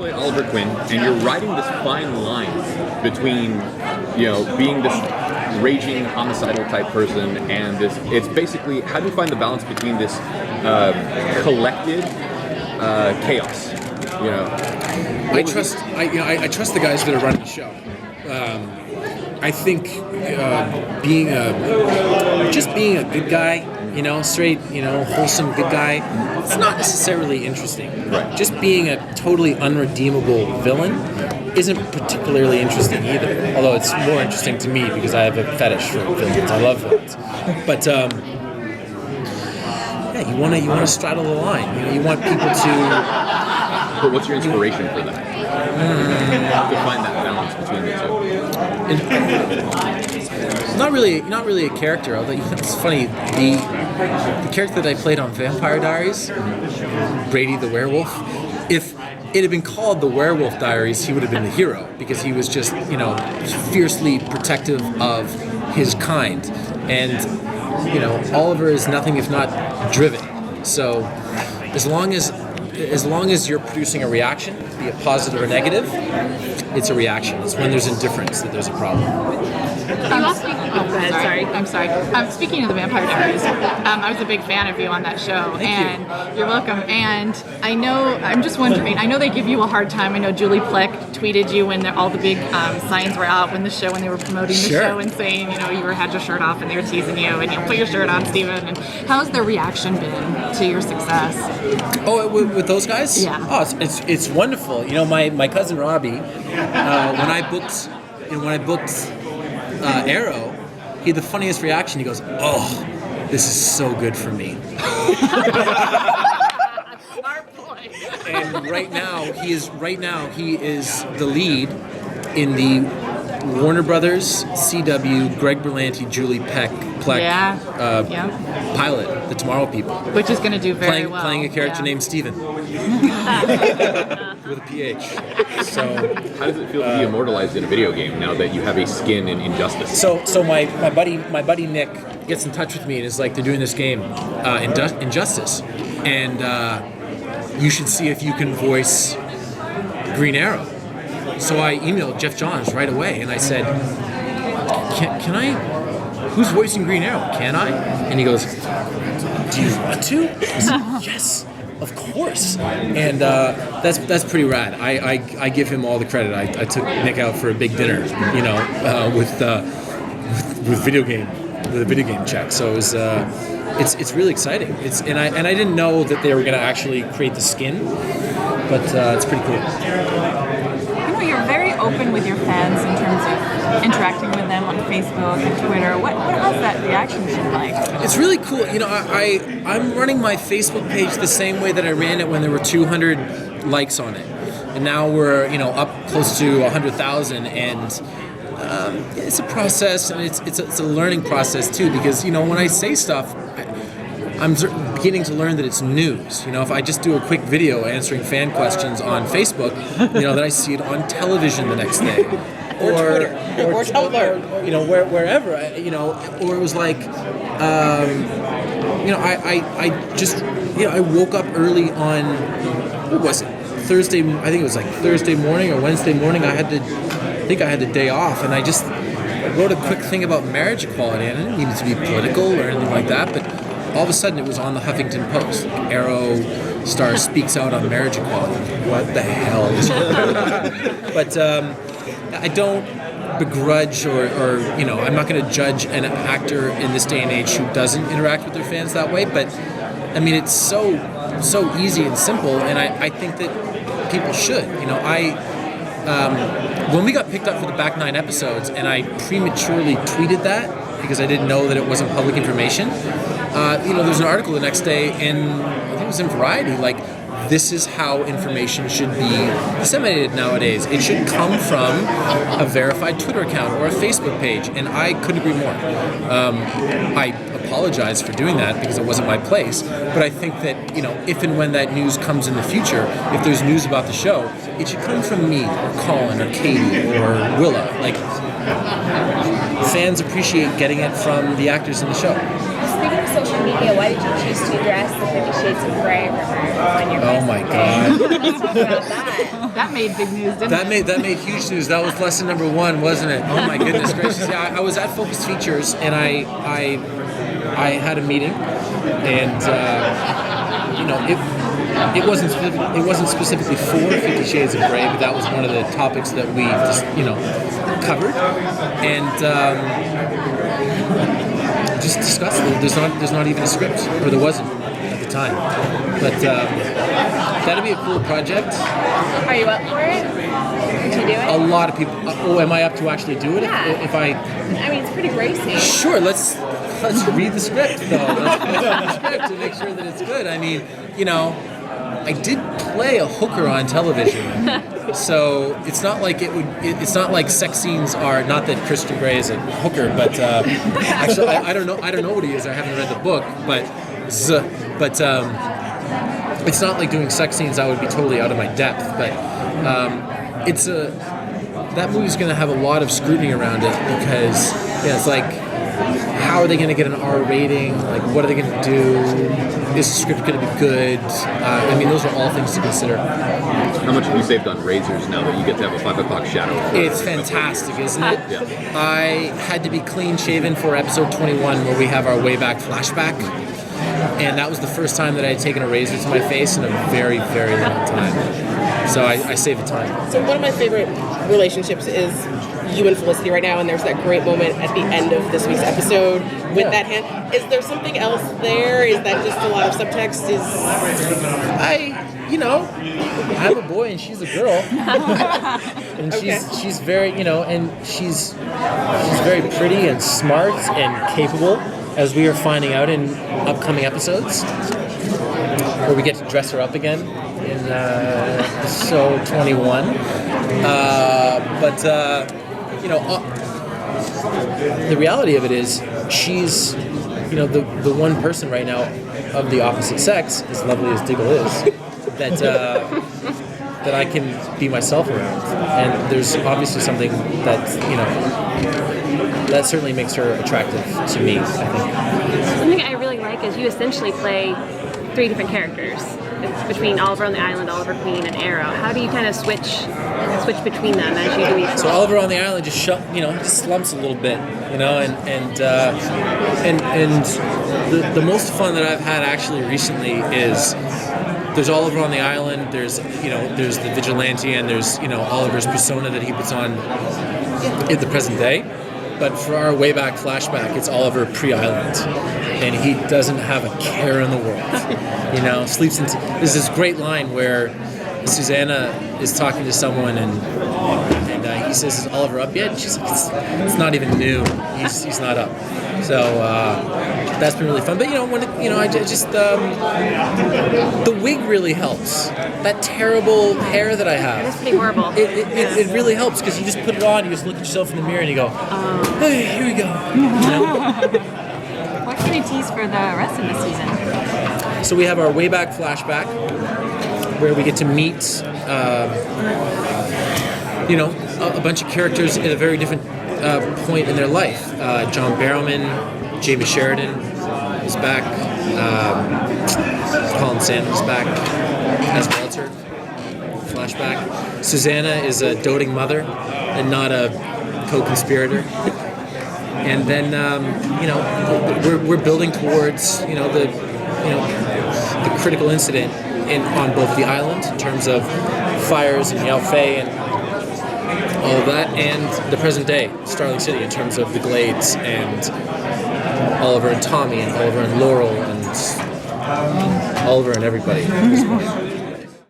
play Oliver Queen, and you're riding this fine line between, being this raging homicidal type person and this. It's basically, how do you find the balance between this collected chaos? I trust the guys that are running the show. I think being a good guy, straight, wholesome good guy, it's not necessarily interesting. Right. Just being a totally unredeemable villain isn't particularly interesting either. Although it's more interesting to me because I have a fetish for villains. I love villains. But you want to straddle the line. You want people to. But what's your inspiration for that? To find that balance between the two. Not really a character. Although it's funny, the character that I played on Vampire Diaries, Brady the werewolf. If it had been called the Werewolf Diaries, he would have been the hero because he was just fiercely protective of his kind, and Oliver is nothing if not driven. So as long as you're producing a reaction, be it positive or negative, it's a reaction. It's when there's indifference that there's a problem. Go ahead, sorry. I'm sorry. Speaking of the Vampire Diaries, I was a big fan of you on that show. Thank you. You're welcome. And I'm just wondering, I know they give you a hard time. I know Julie Plec tweeted you when all the big signs were out when they were promoting the show and saying, you had your shirt off and they were teasing you and put your shirt on, Stephen. And how's their reaction been to your success? Oh, with those guys? Yeah. Oh, it's wonderful. My cousin Robbie, when I booked Arrow, he had the funniest reaction. He goes, "Oh, this is so good for me." Our boy. And right now he is the lead in the Warner Brothers, CW, Greg Berlanti, Julie Plec pilot, The Tomorrow People, Which is going to do very well. Playing a character named Stephen with a PH. So, how does it feel to be immortalized in a video game now that you have a skin in Injustice? So my buddy Nick gets in touch with me and is like, they're doing this game, Injustice, and you should see if you can voice Green Arrow. So I emailed Jeff Johns right away and I said, can I? Who's voicing Green Arrow? Can I? And he goes, do you want to? I said, yes, of course. And that's pretty rad. I give him all the credit. I took Nick out for a big dinner, with video game check. So it was it's really exciting. And I didn't know that they were going to actually create the skin, but it's pretty cool. You're very open with your fans in terms of interacting with them on Facebook and Twitter. What has that reaction been like? It's really cool. I'm running my Facebook page the same way that I ran it when there were 200 likes on it, and now we're up close to 100,000. And it's a process, and it's a learning process too. Because when I say stuff, I'm beginning to learn that it's news. If I just do a quick video answering fan questions on Facebook, then I see it on television the next day, or Tumblr, wherever, or it was like, I just, I woke up early on, what was it? Thursday, I think it was like Thursday morning or Wednesday morning. I had the day off, and I wrote a quick thing about marriage equality, and I didn't need it to be political or anything like that, but all of a sudden it was on the Huffington Post. Arrow star speaks out on marriage equality. What the hell is that? But I don't begrudge or I'm not going to judge an actor in this day and age who doesn't interact with their fans that way. But I mean, it's so easy and simple, and I think that people should. When we got picked up for the back 9 episodes, and I prematurely tweeted that because I didn't know that it wasn't public information. There's an article the next day I think it was in Variety, like, this is how information should be disseminated nowadays. It should come from a verified Twitter account or a Facebook page, and I couldn't agree more. I apologize for doing that because it wasn't my place, but I think that, if and when that news comes in the future, if there's news about the show, it should come from me or Colin or Katie or Willa. Like, fans appreciate getting it from the actors in the show. Speaking of social media, why did you choose to address the 50 Shades of Grey on your Oh my God. Let's talk about that. That made big news, didn't it? That made huge news. That was lesson number 1, wasn't it? Oh my goodness gracious! Yeah, I was at Focus Features and I had a meeting, and it wasn't specifically for 50 Shades of Grey, but that was one of the topics that we just covered and just discussed it. There's not even a script, or there wasn't at the time, but that'd be a cool project. Are you up for it? Would you do it? A lot of people. Am I up to actually do it? Yeah. If I mean, it's pretty racy. Sure, let's read the script though. Let's read the script to make sure that it's good. I mean, I did play a hooker on television, so it's not like it's not like sex scenes are. Not that Christian Grey is a hooker, but actually, I don't know. I don't know what he is. I haven't read the book, but it's not like doing sex scenes. I would be totally out of my depth, but that movie's going to have a lot of scrutiny around it because it's like, how are they going to get an R rating? Like, what are they going to do? Is the script going to be good? I mean, those are all things to consider. How much have you saved on razors now that you get to have a 5 o'clock shadow? It's fantastic, isn't it? Yeah. I had to be clean shaven for episode 21 where we have our way back flashback. And that was the first time that I had taken a razor to my face in a very, very long time. So I saved the time. So one of my favorite relationships is you and Felicity right now, and there's that great moment at the end of this week's episode with that hand. Is there something else there? Is that just a lot of subtext? I'm a boy and she's a girl, and she's very, and she's very pretty and smart and capable, as we are finding out in upcoming episodes, where we get to dress her up again in episode 21. The reality of it is, she's, the one person right now of the opposite sex, as lovely as Diggle is, that I can be myself around. And there's obviously something that, that certainly makes her attractive to me, I think. Something I really like is you essentially play 3 different characters. It's between Oliver on the Island, Oliver Queen, and Arrow. How do you kind of switch between them as you do each? So Oliver on the Island just just slumps a little bit, and the most fun that I've had actually recently is there's Oliver on the Island, there's the vigilante, and there's Oliver's persona that he puts on in the present day. But for our way back flashback, it's Oliver pre-island, and he doesn't have a care in the world. Sleeps in. There's this great line where Susanna is talking to someone, and he says, "Is Oliver up yet?" And she's like, "It's not even new. He's not up." So that's been really fun. But the wig really helps. That terrible hair that I have. It's pretty horrible. It really helps because you just put it on, you just look at yourself in the mirror, and you go, "Hey, here we go." What can you tease for the rest of the season? So we have our way back flashback, where we get to meet, a bunch of characters at a very different point in their life. John Barrowman, Jamie Sheridan is back. Colin Sanders is back as Walter. Flashback. Susanna is a doting mother and not a co-conspirator. And then we're building towards the critical incident on both the island in terms of fires and Yao Fei and all of that, and the present day, Starling City, in terms of the Glades and Oliver and Tommy and Oliver and Laurel and Oliver and everybody at this point.